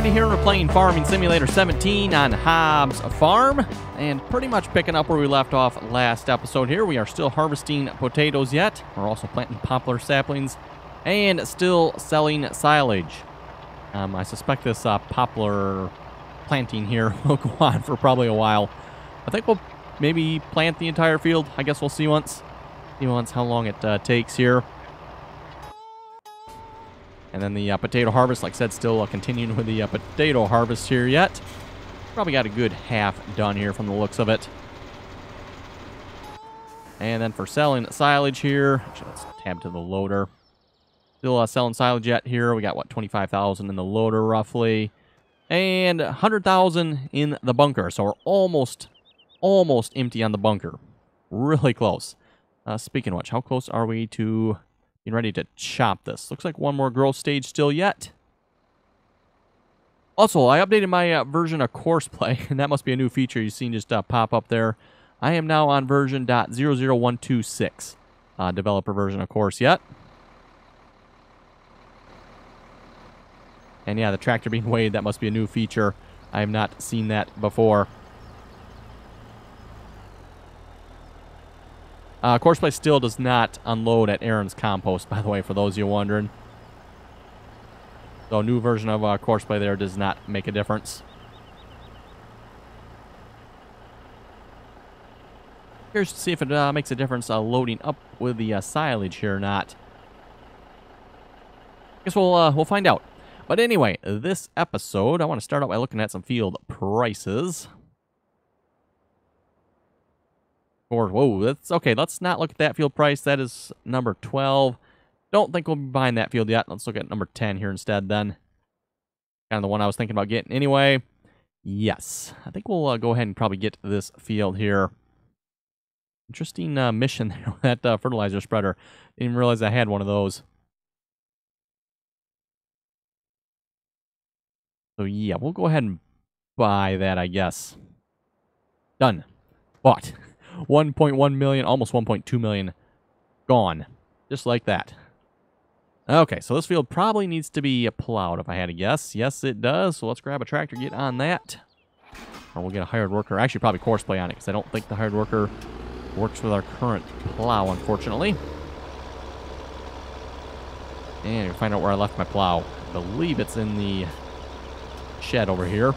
Randy here. We're playing Farming Simulator 17 on Hobbs Farm, and pretty much picking up where we left off last episode here. We are still harvesting potatoes yet. We're also planting poplar saplings and still selling silage. I suspect this poplar planting here will go on for probably a while. I think we'll maybe plant the entire field. I guess we'll see once. How long it takes here. And then the potato harvest, like I said, still continuing with the potato harvest here yet. Probably got a good half done here from the looks of it. And then for selling silage here, actually, let's tab to the loader. Still selling silage yet here. We got, what, 25,000 in the loader roughly. And 100,000 in the bunker. So we're almost empty on the bunker. Really close. Speaking of which, how close are we to getting ready to chop this? Looks like one more growth stage still yet. Also, I updated my version of Courseplay, and that must be a new feature you've seen just pop up there. I am now on version .00126, developer version, of course, yet. And yeah, the tractor being weighed, that must be a new feature. I have not seen that before. Courseplay still does not unload at Aaron's compost, by the way, for those of you wondering. So a new version of Courseplay there does not make a difference. Curious to see if it makes a difference loading up with the silage here or not. Guess we'll find out. But anyway, this episode, I want to start out by looking at some field prices. Whoa, that's okay. Let's not look at that field price. That is number 12. Don't think we'll be buying that field yet. Let's look at number 10 here instead then. Kind of the one I was thinking about getting anyway. Yes, I think we'll go ahead and probably get this field here. Interesting mission there with that fertilizer spreader. Didn't even realize I had one of those. So yeah, we'll go ahead and buy that, I guess. Done. Bought. 1.1 million, almost 1.2 million gone. Just like that. Okay, so this field probably needs to be plowed if I had to guess. Yes, it does. So let's grab a tractor, get on that. Or we'll get a hired worker. Actually, probably Courseplay on it because I don't think the hired worker works with our current plow, unfortunately. And we'll find out where I left my plow. I believe it's in the shed over here.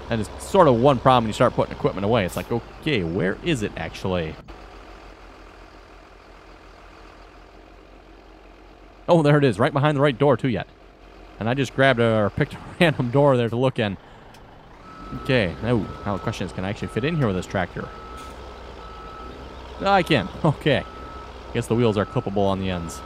And it's sort of one problem when you start putting equipment away. It's like, okay, where is it actually? Oh, there it is, right behind the right door too yet. And I just grabbed or picked a random door there to look in. Okay, now the question is, can I actually fit in here with this tractor? I can, okay. I guess the wheels are clippable on the ends.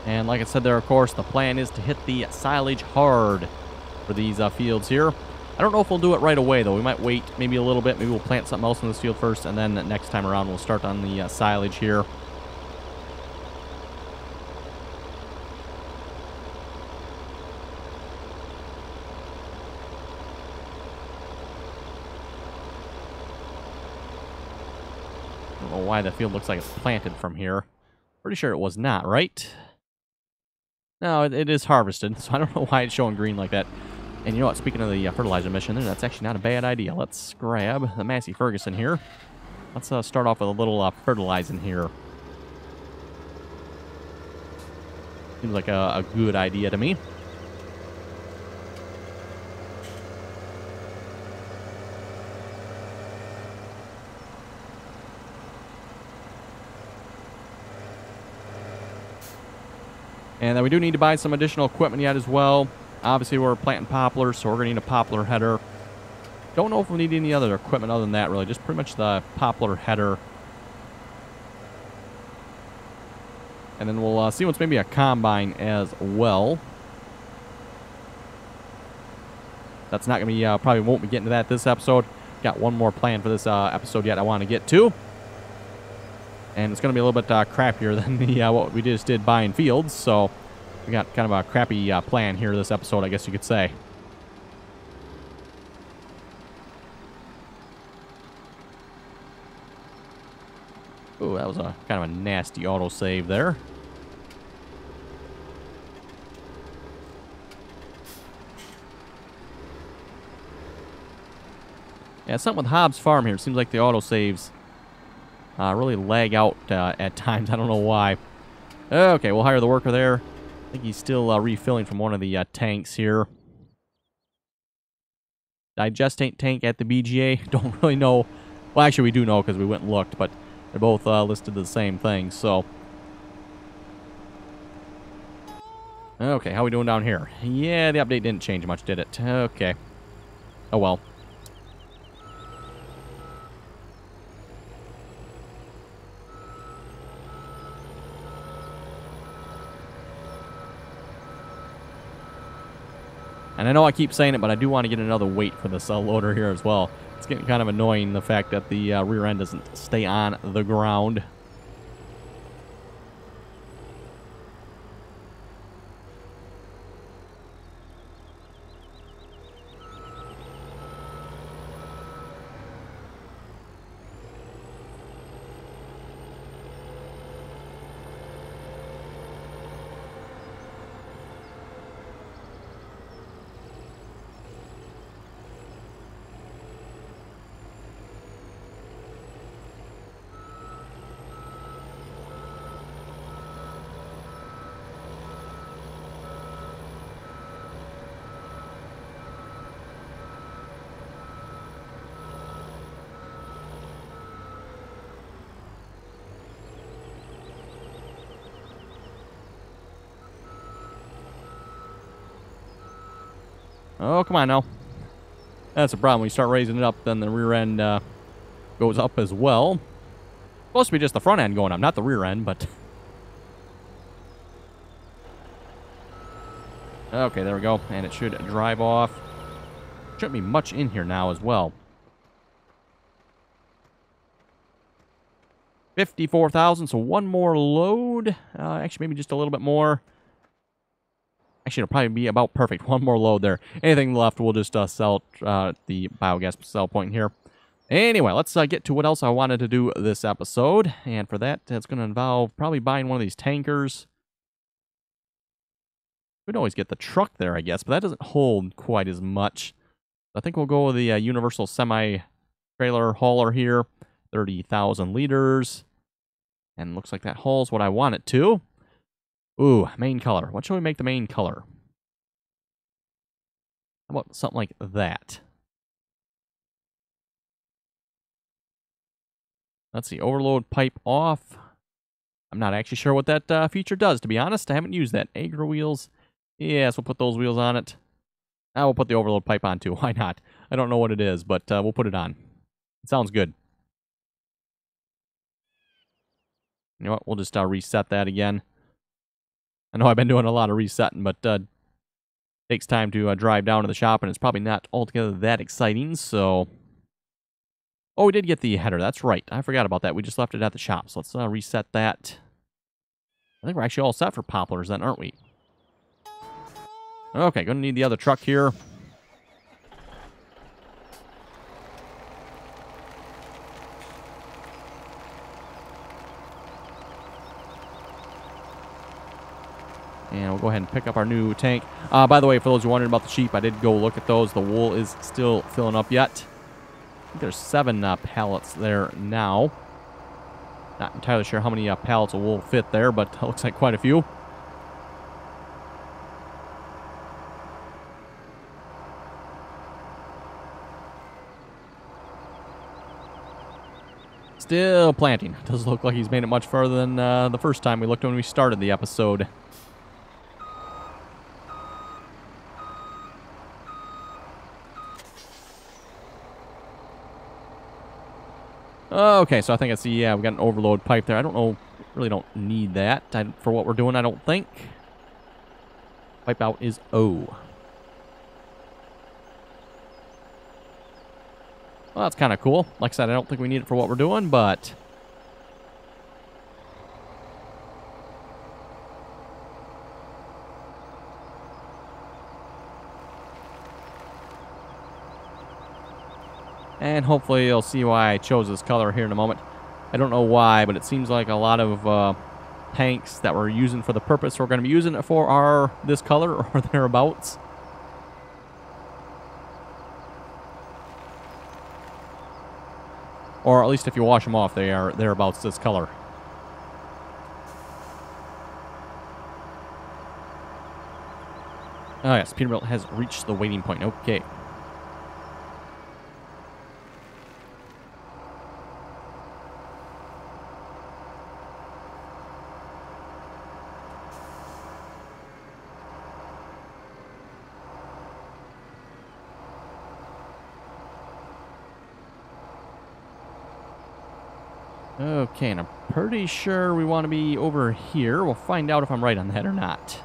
And like I said there, of course, the plan is to hit the silage hard for these fields here. I don't know if we'll do it right away, though. We might wait maybe a little bit. Maybe we'll plant something else in this field first, and then next time around we'll start on the silage here. I don't know why the field looks like it's planted from here. Pretty sure it was not, right? No, it is harvested, so I don't know why it's showing green like that. And you know what? Speaking of the fertilizer mission, that's actually not a bad idea. Let's grab the Massey Ferguson here. Let's start off with a little fertilizing here. Seems like a good idea to me. And then we do need to buy some additional equipment yet as well. Obviously, we're planting poplars, so we're going to need a poplar header. Don't know if we need any other equipment other than that, really. Just pretty much the poplar header. And then we'll see what's maybe a combine as well. That's not going to be, probably won't be getting to that this episode. Got one more plan for this episode yet I want to get to. And it's going to be a little bit crappier than the what we just did buying fields. So we got kind of a crappy plan here this episode, I guess you could say. Ooh, that was a kind of a nasty autosave there. Yeah, something with Hobbs Farm here. It seems like the autosaves really lag out at times. I don't know why. Okay, we'll hire the worker there. I think he's still refilling from one of the tanks here. Digestate tank at the BGA. Don't really know. Well, actually, we do know because we went and looked, but they're both listed the same thing, so. Okay, how are we doing down here? Yeah, the update didn't change much, did it? Okay. Oh, well. And I know I keep saying it, but I do want to get another weight for this loader here as well. It's getting kind of annoying, the fact that the rear end doesn't stay on the ground. Oh, come on now. That's a problem. When you start raising it up, then the rear end goes up as well. Supposed to be just the front end going up, not the rear end, but... Okay, there we go. And it should drive off. Shouldn't be much in here now as well. 54,000, so one more load. Actually, maybe just a little bit more. Actually, it'll probably be about perfect. One more load there. Anything left, we'll just sell the biogas sell point here. Anyway, let's get to what else I wanted to do this episode. And for that, it's going to involve probably buying one of these tankers. We'd always get the truck there, I guess, but that doesn't hold quite as much. I think we'll go with the Universal Semi-Trailer Hauler here. 30,000 liters. And looks like that hauls what I want it to. Ooh, main color. What should we make the main color? How about something like that? Let's see, overload pipe off. I'm not actually sure what that feature does, to be honest. I haven't used that. Agro wheels. Yes, we'll put those wheels on it. I will put the overload pipe on too. Why not? I don't know what it is, but we'll put it on. It sounds good. You know what? We'll just reset that again. I know I've been doing a lot of resetting, but takes time to drive down to the shop, and it's probably not altogether that exciting, so... Oh, we did get the header. That's right. I forgot about that. We just left it at the shop, so let's reset that. I think we're actually all set for poplars then, aren't we? Okay, going to need the other truck here. And we'll go ahead and pick up our new tank. By the way, for those who wondering about the sheep, I did go look at those. The wool is still filling up yet. I think there's 7 pallets there now. Not entirely sure how many pallets of wool fit there, but it looks like quite a few. Still planting. Doesn't look like he's made it much further than the first time we looked when we started the episode. Okay, so I think I see, yeah, we got an overload pipe there. I don't know, really don't need that for what we're doing, I don't think. Pipe out is O. Well, that's kind of cool. Like I said, I don't think we need it for what we're doing, but And hopefully you'll see why I chose this color here in a moment. I don't know why, but it seems like a lot of tanks that we're using for the purpose we're going to be using it for are this color or thereabouts. Or at least if you wash them off, they are thereabouts this color. Oh yes, Peterbilt has reached the waiting point. Okay. Okay, and I'm pretty sure we want to be over here. We'll find out if I'm right on that or not.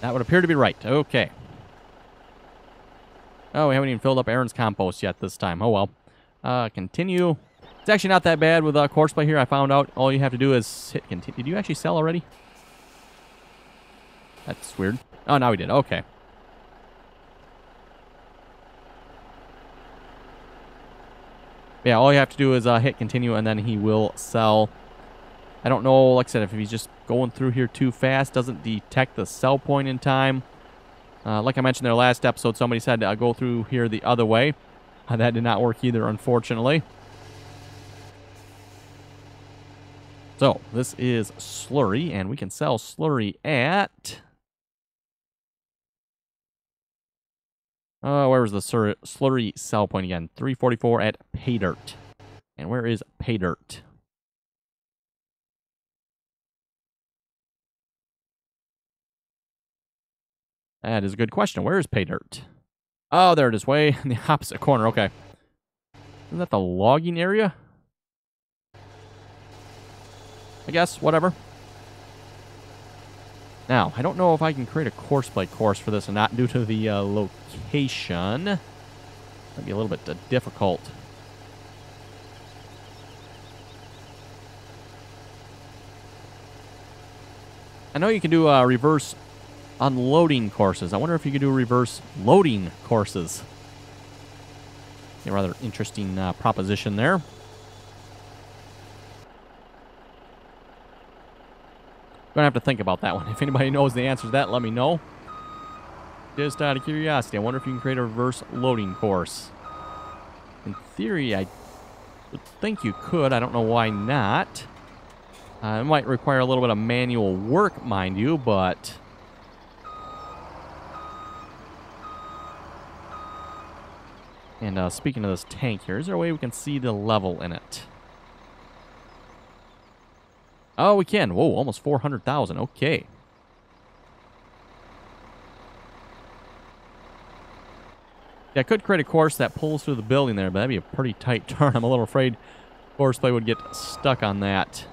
That would appear to be right. Okay. Oh, we haven't even filled up Aaron's compost yet this time. Oh, well. Continue. It's actually not that bad with Courseplay here. I found out all you have to do is hit continue. Did you actually sell already? That's weird. Oh, now we did. Okay. Yeah, all you have to do is hit continue, and then he will sell. I don't know, like I said, if he's just going through here too fast, doesn't detect the sell point in time. Like I mentioned in their last episode, somebody said go through here the other way. That did not work either, unfortunately. So, this is Slurry, and we can sell Slurry at... where was the Slurry sell point again? 344 at Paydirt. And where is Paydirt? That is a good question. Where is Paydirt? Oh, there it is. Way in the opposite corner. Okay. Isn't that the logging area? I guess. Whatever. Now, I don't know if I can create a Courseplay course for this or not due to the location. That'd be a little bit difficult. I know you can do reverse unloading courses. I wonder if you could do reverse loading courses. A rather interesting proposition there. Gonna have to think about that one. If anybody knows the answer to that, let me know. Just out of curiosity, I wonder if you can create a reverse loading course. In theory, I would think you could. I don't know why not. It might require a little bit of manual work, mind you, but... And speaking of this tank here, is there a way we can see the level in it? Oh, we can. Whoa, almost 400,000. Okay. Yeah, I could create a course that pulls through the building there, but that'd be a pretty tight turn. I'm a little afraid Courseplay would get stuck on that.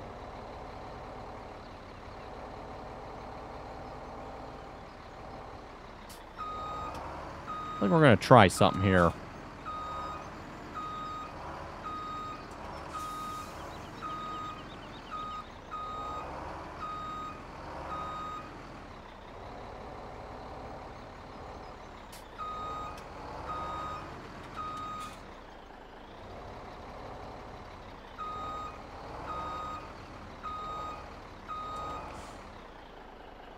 I think we're going to try something here.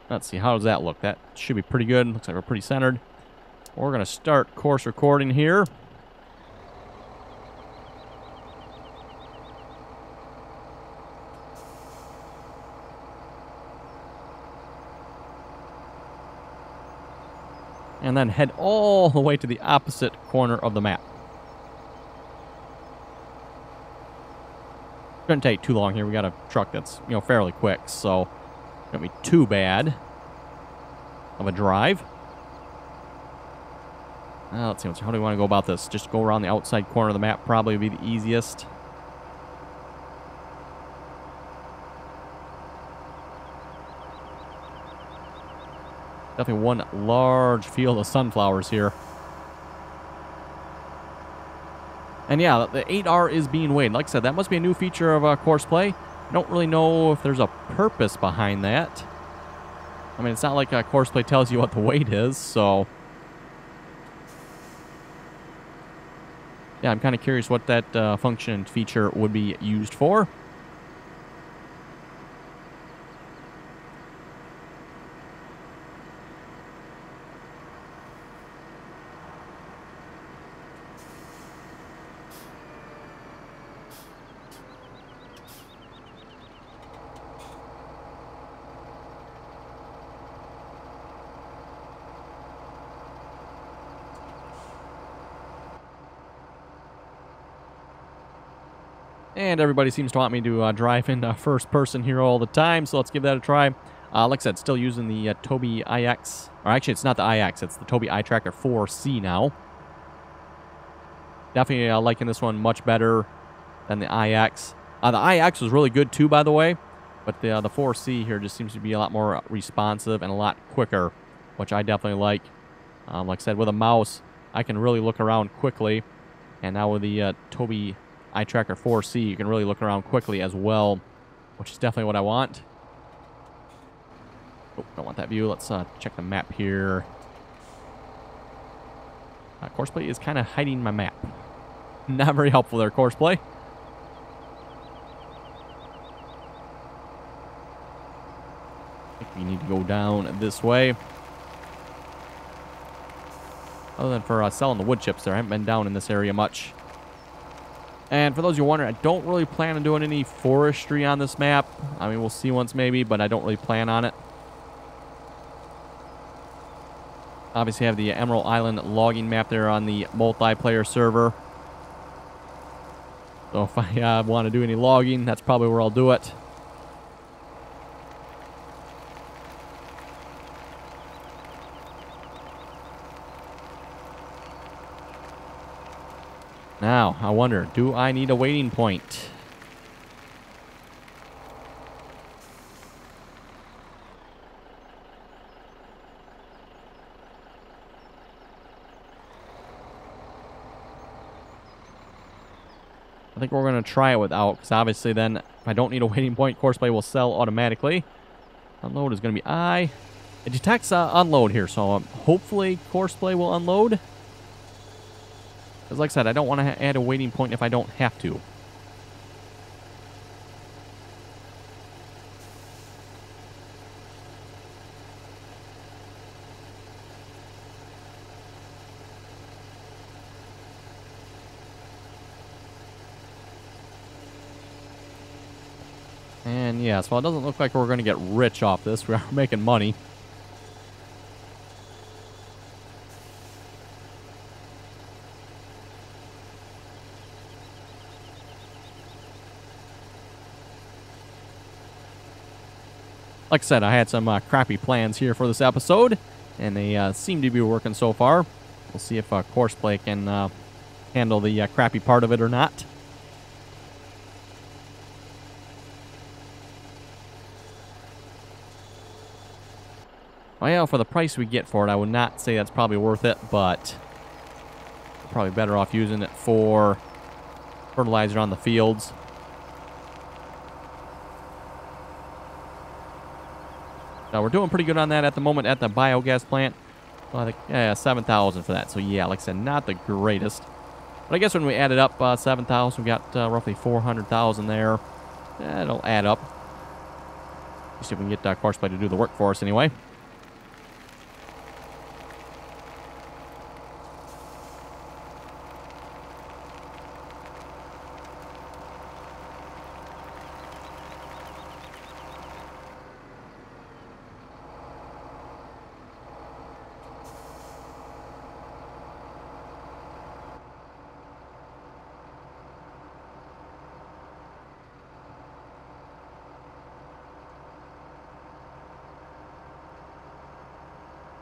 Let's see, how does that look? That should be pretty good. Looks like we're pretty centered. We're going to start course recording here. And then head all the way to the opposite corner of the map. Shouldn't take too long here. We got a truck that's, fairly quick, so it won't be too bad of a drive. Let's see, how do we want to go about this? Just go around the outside corner of the map probably would be the easiest. Definitely one large field of sunflowers here. And yeah, the 8R is being weighed. Like I said, that must be a new feature of Courseplay. I don't really know if there's a purpose behind that. I mean, it's not like Courseplay tells you what the weight is, so... Yeah, I'm kind of curious what that function and feature would be used for. And everybody seems to want me to drive in first person here all the time, so let's give that a try. Like I said, still using the Tobii iX. Or actually, it's not the iX, it's the Tobii Eye Tracker 4C now. Definitely liking this one much better than the iX. The iX was really good too, by the way. But the 4C here just seems to be a lot more responsive and a lot quicker, which I definitely like. Like I said, with a mouse, I can really look around quickly. And now with the Tobii Eye Tracker 4C, you can really look around quickly as well, which is definitely what I want. Oh, don't want that view. Let's check the map here. Courseplay is kind of hiding my map. Not very helpful there, Courseplay. I think we need to go down this way. Other than for selling the wood chips there, I haven't been down in this area much. And for those of you wondering, I don't really plan on doing any forestry on this map. I mean, we'll see once maybe, but I don't really plan on it. Obviously, I have the Emerald Island logging map there on the multiplayer server. So if I want to do any logging, that's probably where I'll do it. Now, I wonder, do I need a waiting point? I think we're going to try it without, because obviously then, if I don't need a waiting point, Courseplay will sell automatically. Unload is going to be I. It detects unload here, so hopefully Courseplay will unload. Because like I said, I don't want to add a waiting point if I don't have to. And yes, well, it doesn't look like we're going to get rich off this. We are making money. Like I said, I had some crappy plans here for this episode, and they seem to be working so far. We'll see if Courseplay can handle the crappy part of it or not. Well, for the price we get for it, I would not say that's probably worth it, but we're probably better off using it for fertilizer on the fields. So we're doing pretty good on that at the moment at the biogas plant. Well, I think, yeah, 7,000 for that. So yeah, like I said, not the greatest. But I guess when we add it up, 7,000, we got roughly 400,000 there. It'll add up. See if we can get Courseplay to do the work for us anyway.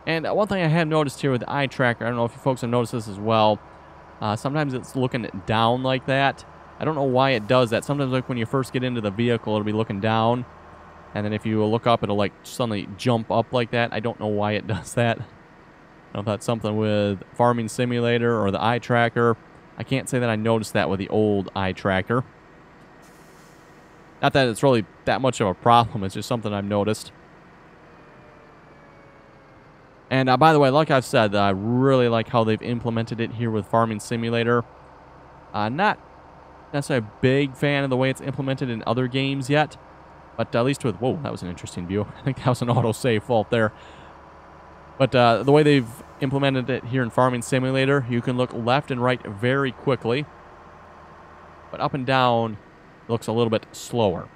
And one thing I have noticed here with the eye tracker, I don't know if you folks have noticed this as well, sometimes it's looking down like that. I don't know why it does that. Sometimes like when you first get into the vehicle, it'll be looking down. And then if you look up, it'll like suddenly jump up like that. I don't know why it does that. I don't know if that's something with Farming Simulator or the eye tracker. I can't say that I noticed that with the old eye tracker. Not that it's really that much of a problem. It's just something I've noticed. And by the way, like I've said, I really like how they've implemented it here with Farming Simulator. Not necessarily a big fan of the way it's implemented in other games yet, but at least with... Whoa, that was an interesting view. I think that was an autosave fault there. But the way they've implemented it here in Farming Simulator, you can look left and right very quickly, but up and down looks a little bit slower.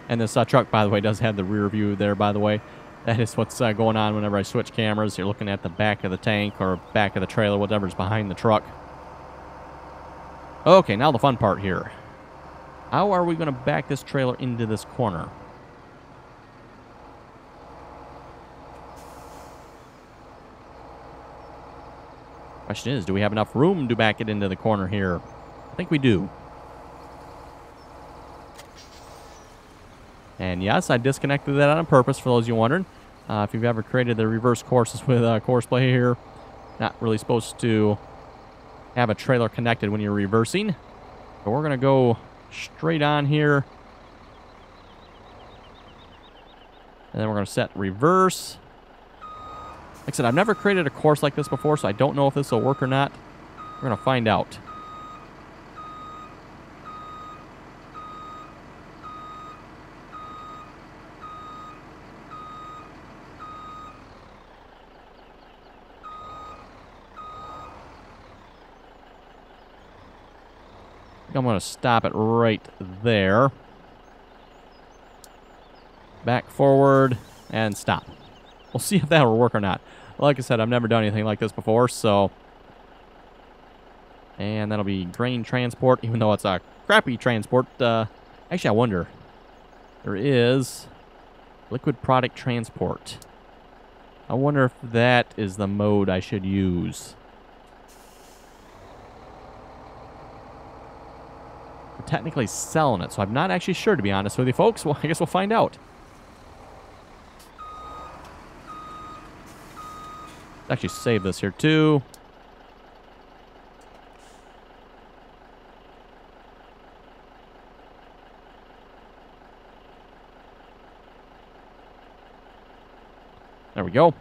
And this truck, by the way, does have the rear view there, by the way. That is what's going on whenever I switch cameras. You're looking at the back of the tank or back of the trailer, whatever's behind the truck. Okay, now the fun part here. How are we going to back this trailer into this corner? Question is, do we have enough room to back it into the corner here? I think we do. And yes, I disconnected that on purpose for those of you wondering. If you've ever created the reverse courses with Courseplay here, not really supposed to have a trailer connected when you're reversing. But we're going to go straight on here. And then we're going to set reverse. Like I said, I've never created a course like this before, so I don't know if this will work or not. We're going to find out. I'm going to stop it right there. Back, forward, and stop. We'll see if that'll work or not. Like I said, I've never done anything like this before, so... And that'll be grain transport, even though it's a crappy transport. Actually, I wonder. There is liquid product transport. I wonder if that is the mode I should use. Technically selling it, so I'm not actually sure, to be honest with you folks. Well, I guess we'll find out. Let's actually save this here too. There we go.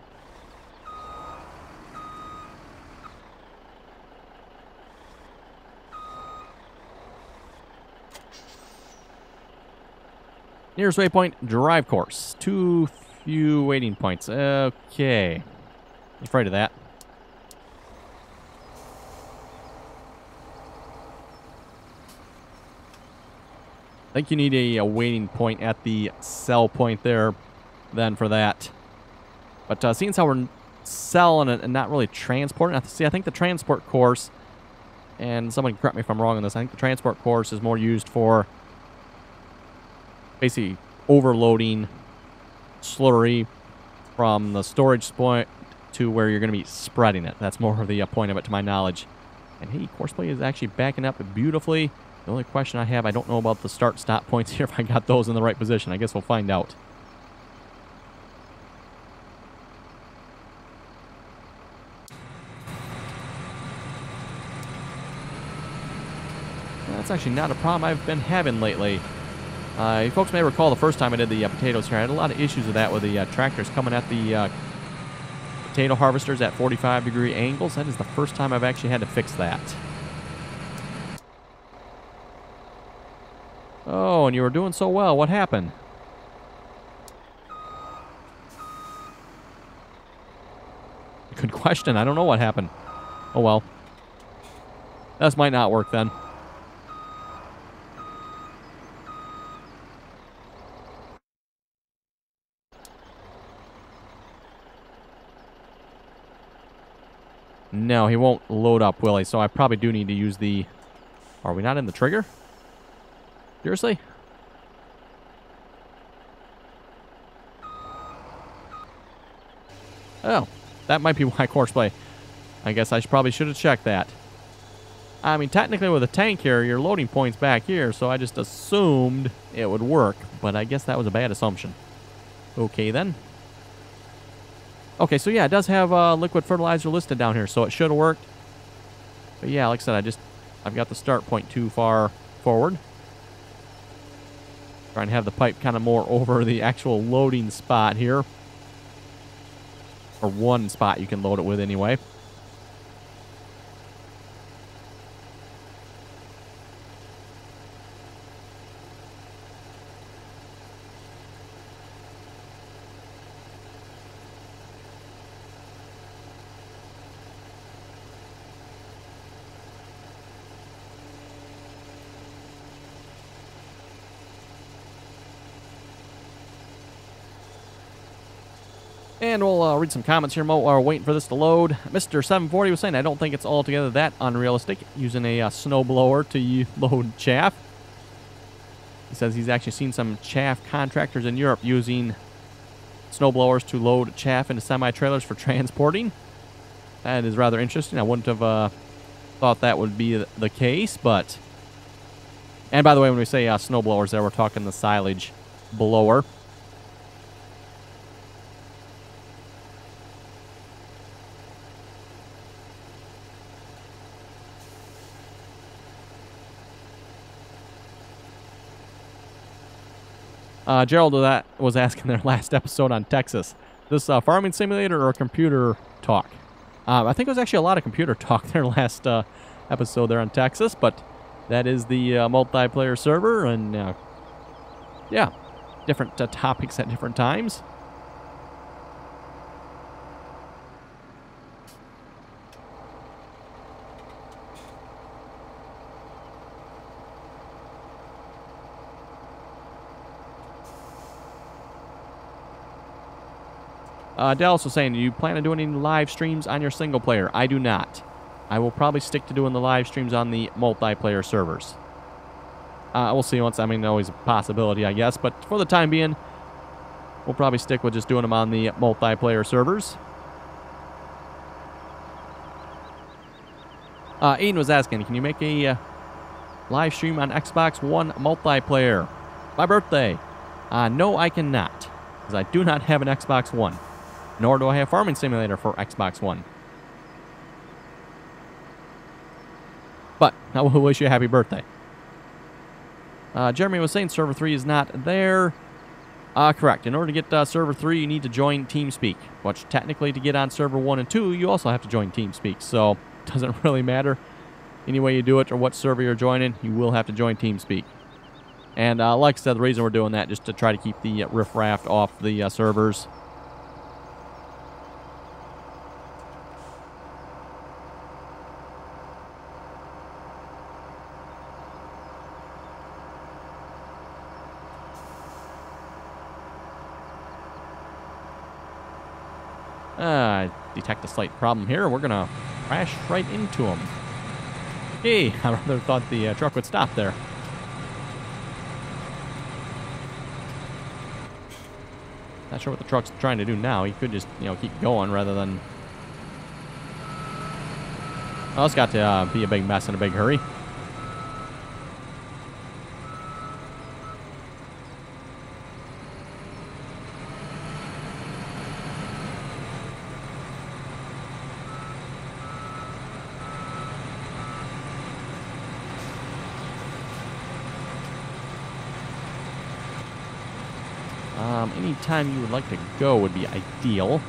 Nearest waypoint, drive course. Too few waiting points. Okay. Afraid of that. I think you need a waiting point at the sell point there then for that. But seeing as how we're selling it and not really transporting, see, I think the transport course, and somebody correct me if I'm wrong on this, I think the transport course is more used for basically overloading slurry from the storage point to where you're going to be spreading it. That's more of the point of it, to my knowledge. And hey, Courseplay is actually backing up beautifully. The only question I have, I don't know about the start-stop points here, if I got those in the right position. I guess we'll find out. That's actually not a problem I've been having lately. You folks may recall the first time I did the potatoes here, I had a lot of issues with that with the tractors coming at the potato harvesters at 45-degree angles. That is the first time I've actually had to fix that. Oh, and you were doing so well. What happened? Good question. I don't know what happened. Oh, well. This might not work then. No, he won't load up, will he? So I probably do need to use the... Are we not in the trigger? Seriously? Oh, that might be why Courseplay. I guess I probably should have checked that. I mean, technically with a tank here, your loading point's back here, so I just assumed it would work, but I guess that was a bad assumption. Okay, then. Okay, so yeah, it does have liquid fertilizer listed down here, so it should have worked. But yeah, like I said, I've got the start point too far forward. Trying to have the pipe kind of more over the actual loading spot here. Or one spot you can load it with anyway. And we'll read some comments here while we're waiting for this to load. Mr. 740 was saying, I don't think it's altogether that unrealistic using a snowblower to load chaff. He says he's actually seen some chaff contractors in Europe using snowblowers to load chaff into semi-trailers for transporting. That is rather interesting. I wouldn't have thought that would be the case, but... And by the way, when we say snowblowers there, we're talking the silage blower. Gerald was asking their last episode on Texas. This farming simulator or computer talk? I think it was actually a lot of computer talk their last episode there on Texas, but that is the multiplayer server, and yeah, different topics at different times. Dallas was saying, do you plan on doing any live streams on your single player? I do not. I will probably stick to doing the live streams on the multiplayer servers. We'll see once. I mean, always a possibility, I guess. But for the time being, we'll probably stick with just doing them on the multiplayer servers. Ian was asking, can you make a live stream on Xbox One multiplayer? My birthday. No, I cannot, because I do not have an Xbox One. Nor do I have Farming Simulator for Xbox One. But I will wish you a happy birthday. Jeremy was saying Server 3 is not there. Correct. In order to get Server 3, you need to join TeamSpeak. Which technically to get on Server 1 and 2, you also have to join TeamSpeak. So it doesn't really matter. Any way you do it or what server you're joining, you will have to join TeamSpeak. And like I said, the reason we're doing that just to try to keep the riffraff off the servers. I detect a slight problem here. We're going to crash right into him. Hey, I rather thought the truck would stop there. Not sure what the truck's trying to do now. He could just, keep going rather than... Oh, it's got to be a big mess in a big hurry. Any time you would like to go would be ideal.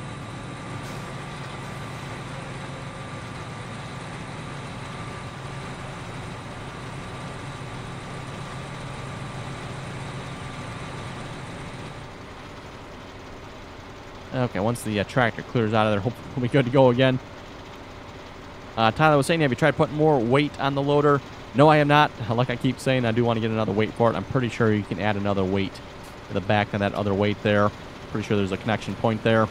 Okay, once the tractor clears out of there, hopefully we'll be good to go again. Tyler was saying, have you tried putting more weight on the loader? No, I have not. Like I keep saying, I do want to get another weight for it. I'm pretty sure you can add another weight to the back of that other weight there. Pretty sure there's a connection point there.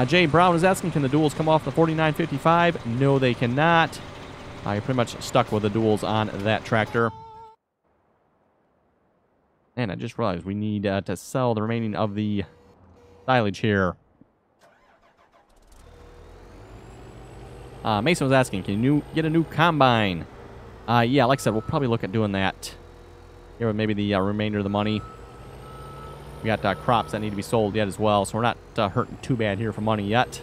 Jay Brown is asking, can the duals come off the 4955? No, they cannot. You're pretty much stuck with the duals on that tractor. And I just realized we need to sell the remaining of the silage here. Mason was asking, can you get a new combine? Yeah, like I said, we'll probably look at doing that. Here with maybe the remainder of the money. We got crops that need to be sold yet as well, so we're not hurting too bad here for money yet.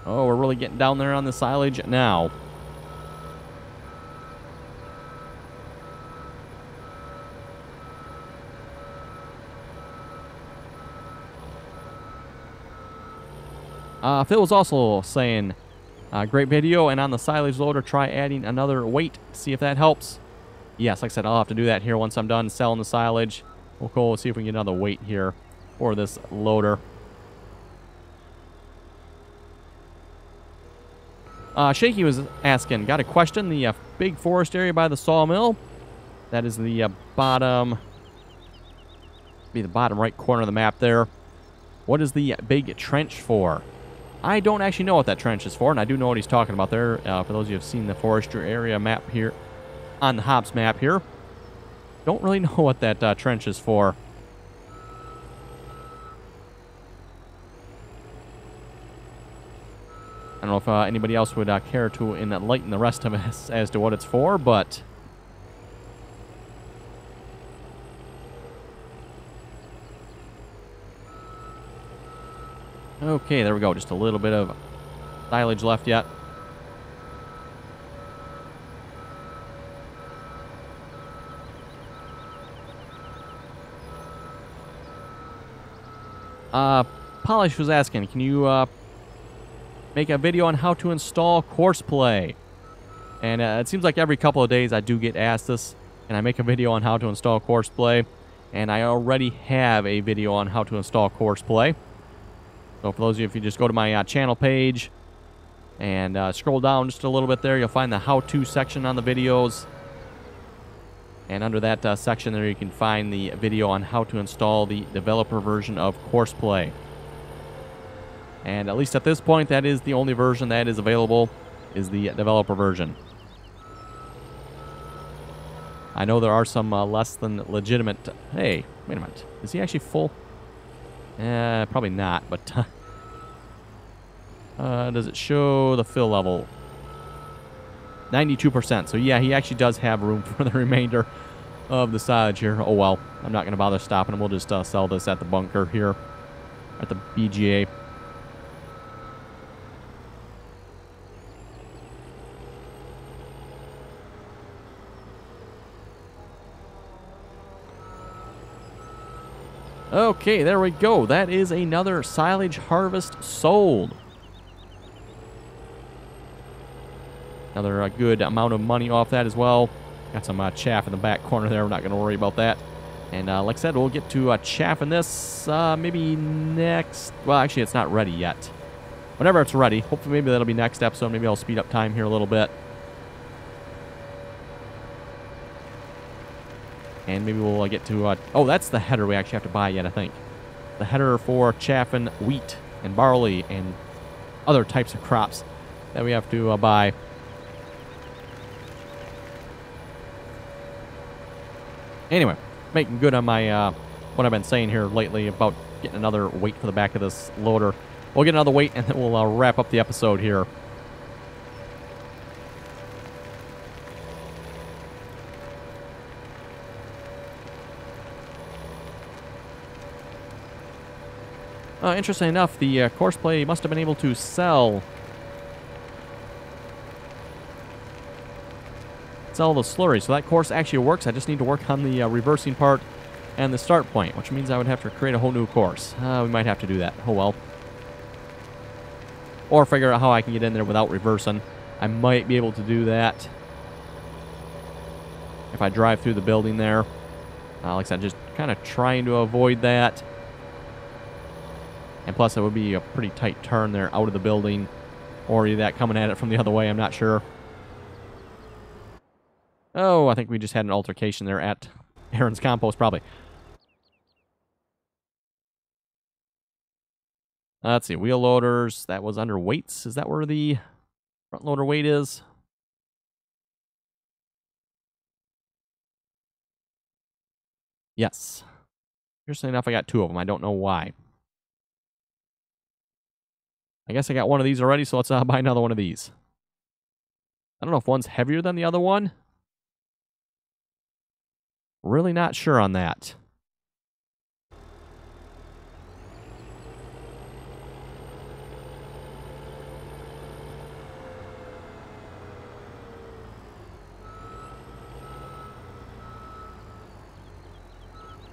Oh, we're really getting down there on the silage now. Phil was also saying, great video, and on the silage loader, try adding another weight. See if that helps. Yes, like I said, I'll have to do that here once I'm done selling the silage. We'll go see if we can get another weight here for this loader. Shaky was asking, got a question. The big forest area by the sawmill, that is the bottom right corner of the map there. What is the big trench for? I don't actually know what that trench is for, and I do know what he's talking about there. For those of you who have seen the forestry area map here, on the Hobbs map here, don't really know what that trench is for. I don't know if anybody else would care to enlighten the rest of us as to what it's for, but... Okay, there we go. Just a little bit of silage left yet. Polish was asking, can you make a video on how to install Courseplay? And it seems like every couple of days I do get asked this, and I make a video on how to install Courseplay. And I already have a video on how to install Courseplay. So for those of you, if you just go to my channel page and scroll down just a little bit there, you'll find the how-to section on the videos. And under that section there, you can find the video on how to install the developer version of Courseplay. And at least at this point, that is the only version that is available, is the developer version. I know there are some less than legitimate... Hey, wait a minute. Is he actually full? Probably not, but... does it show the fill level? 92%. So yeah, he actually does have room for the remainder of the silage here. Oh well, I'm not going to bother stopping him. We'll just sell this at the bunker here, at the BGA. Okay, there we go. That is another silage harvest sold. Another good amount of money off that as well. Got some chaff in the back corner there. We're not going to worry about that. And like I said, we'll get to chaffing this maybe next... Well, actually, it's not ready yet. Whenever it's ready. Hopefully, maybe that'll be next episode. Maybe I'll speed up time here a little bit. And maybe we'll get to... oh, that's the header we actually have to buy yet, I think. The header for chaffing wheat and barley and other types of crops that we have to buy. Anyway, making good on my what I've been saying here lately about getting another weight for the back of this loader. We'll get another weight, and then we'll wrap up the episode here. Interesting enough, the Courseplay must have been able to sell the slurry. So that course actually works. I just need to work on the reversing part and the start point, which means I would have to create a whole new course. We might have to do that. Oh well. Or figure out how I can get in there without reversing. I might be able to do that if I drive through the building there. Like I said, just kind of trying to avoid that. And plus, it would be a pretty tight turn there out of the building. Or either that coming at it from the other way, I'm not sure. Oh, I think we just had an altercation there at Aaron's Compost, probably. Let's see, wheel loaders. That was under weights. Is that where the front loader weight is? Yes. Interesting enough, I got 2 of them. I don't know why. I guess I got one of these already, so let's buy another one of these. I don't know if one's heavier than the other one. Really not sure on that.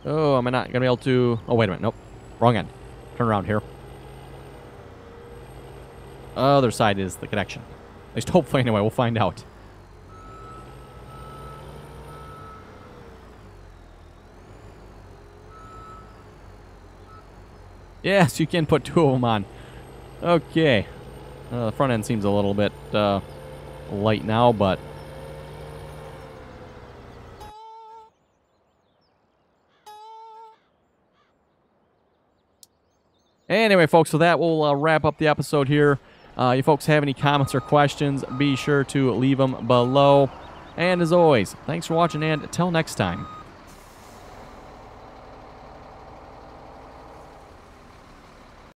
Oh, am I not going to be able to... Oh, wait a minute. Nope. Wrong end. Turn around here. Other side is the connection. At least hopefully anyway. We'll find out. Yes, you can put 2 of them on. Okay. The front end seems a little bit light now, but... Anyway, folks, so that will wrap up the episode here. You folks have any comments or questions, be sure to leave them below. And as always, thanks for watching, and until next time.